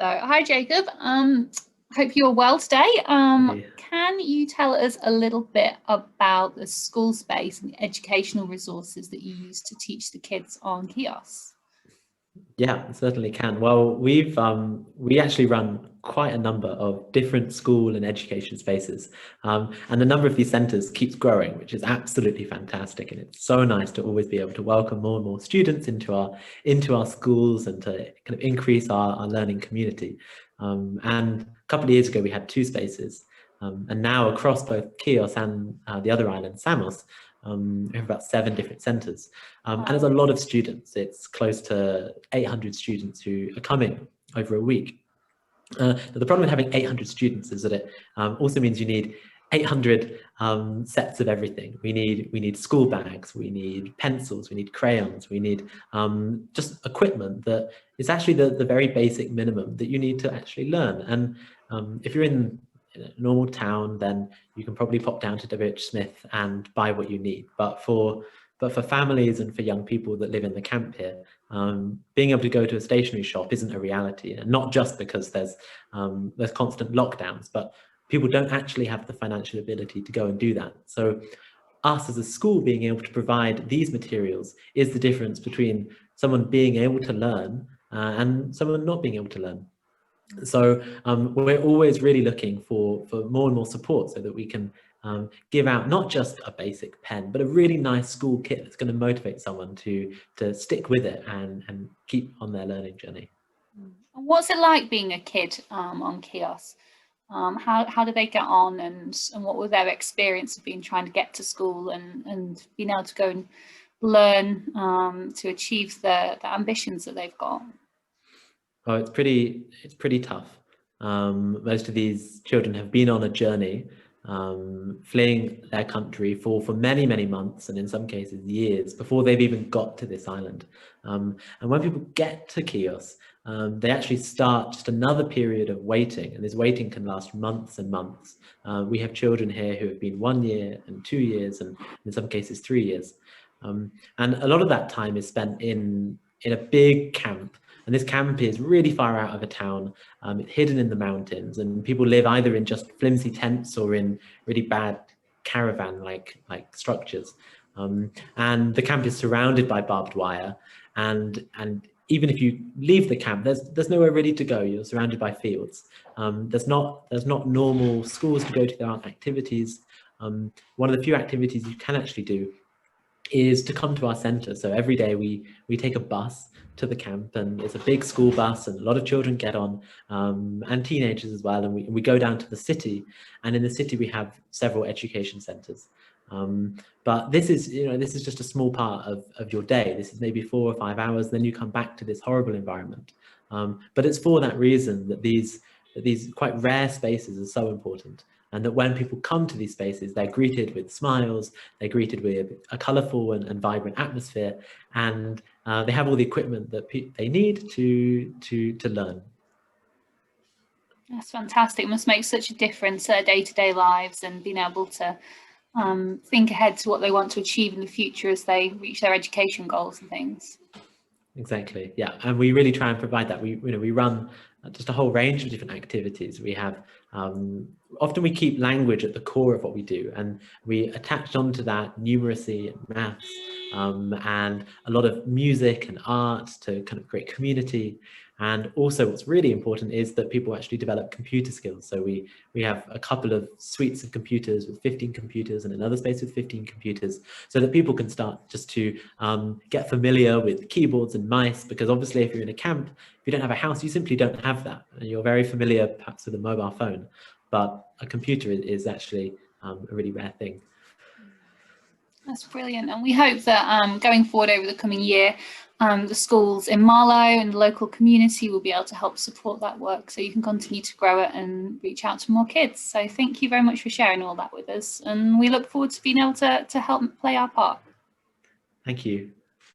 So, hi Jacob. Hope you're well today. Hey. Can you tell us a little bit about the school space and the educational resources that you use to teach the kids on Chios? Yeah, certainly can. Well, we actually run quite a number of different school and education spaces, and the number of these centres keeps growing, which is absolutely fantastic. And it's so nice to always be able to welcome more and more students into our schools and to kind of increase our learning community. And a couple of years ago, we had two spaces, and now across both Chios and the other island, Samos, we have about 7 different centres. And there's a lot of students. It's close to 800 students who are coming over a week. The problem with having 800 students is that it also means you need 800 sets of everything. We need school bags, we need pencils, we need crayons, we need just equipment that is actually the very basic minimum that you need to actually learn. And if you're in a normal town, then you can probably pop down to W.H. Smith and buy what you need. But for families and for young people that live in the camp here, being able to go to a stationery shop isn't a reality, and not just because there's constant lockdowns, but people don't actually have the financial ability to go and do that. So us as a school being able to provide these materials is the difference between someone being able to learn and someone not being able to learn. So we're always really looking for more and more support so that we can give out not just a basic pen, but a really nice school kit that's going to motivate someone to stick with it and keep on their learning journey. What's it like being a kid on Chios? How did they get on, and what was their experience of being trying to get to school and being able to go and learn to achieve the ambitions that they've got? Oh, it's pretty tough. Most of these children have been on a journey, fleeing their country for many, many months, and in some cases years, before they've even got to this island. And when people get to Chios, they actually start just another period of waiting, and this waiting can last months and months. We have children here who have been 1 year and 2 years, and in some cases 3 years. And a lot of that time is spent in a big camp, and this camp is really far out of a town. It's hidden in the mountains, and people live either in just flimsy tents or in really bad caravan-like structures. And the camp is surrounded by barbed wire, and even if you leave the camp, there's nowhere really to go. You're surrounded by fields. There's not normal schools to go to. There aren't activities. One of the few activities you can actually do is to come to our centre. So every day we take a bus to the camp, and it's a big school bus, and a lot of children get on, and teenagers as well. And we go down to the city, and in the city we have several education centres. But this is just a small part of your day. This is maybe 4 or 5 hours. Then you come back to this horrible environment. But it's for that reason that these quite rare spaces are so important, and that when people come to these spaces, they're greeted with smiles, they're greeted with a colourful and vibrant atmosphere, and they have all the equipment that they need to learn. That's fantastic. It must make such a difference to their day-to-day lives, and being able to think ahead to what they want to achieve in the future as they reach their education goals and things. Exactly, yeah, and we really try and provide that. We run just a whole range of different activities. We have often we keep language at the core of what we do, and we attach onto that numeracy and maths, and a lot of music and art to kind of create community. And also, what's really important is that people actually develop computer skills. So we have a couple of suites of computers with 15 computers, and another space with 15 computers, so that people can start just to get familiar with keyboards and mice, because obviously if you're in a camp, if you don't have a house, you simply don't have that. And you're very familiar perhaps with a mobile phone, but a computer is actually a really rare thing. That's brilliant. And we hope that going forward over the coming year, the schools in Marlow and the local community will be able to help support that work, so you can continue to grow it and reach out to more kids. So thank you very much for sharing all that with us. And we look forward to being able to help play our part. Thank you.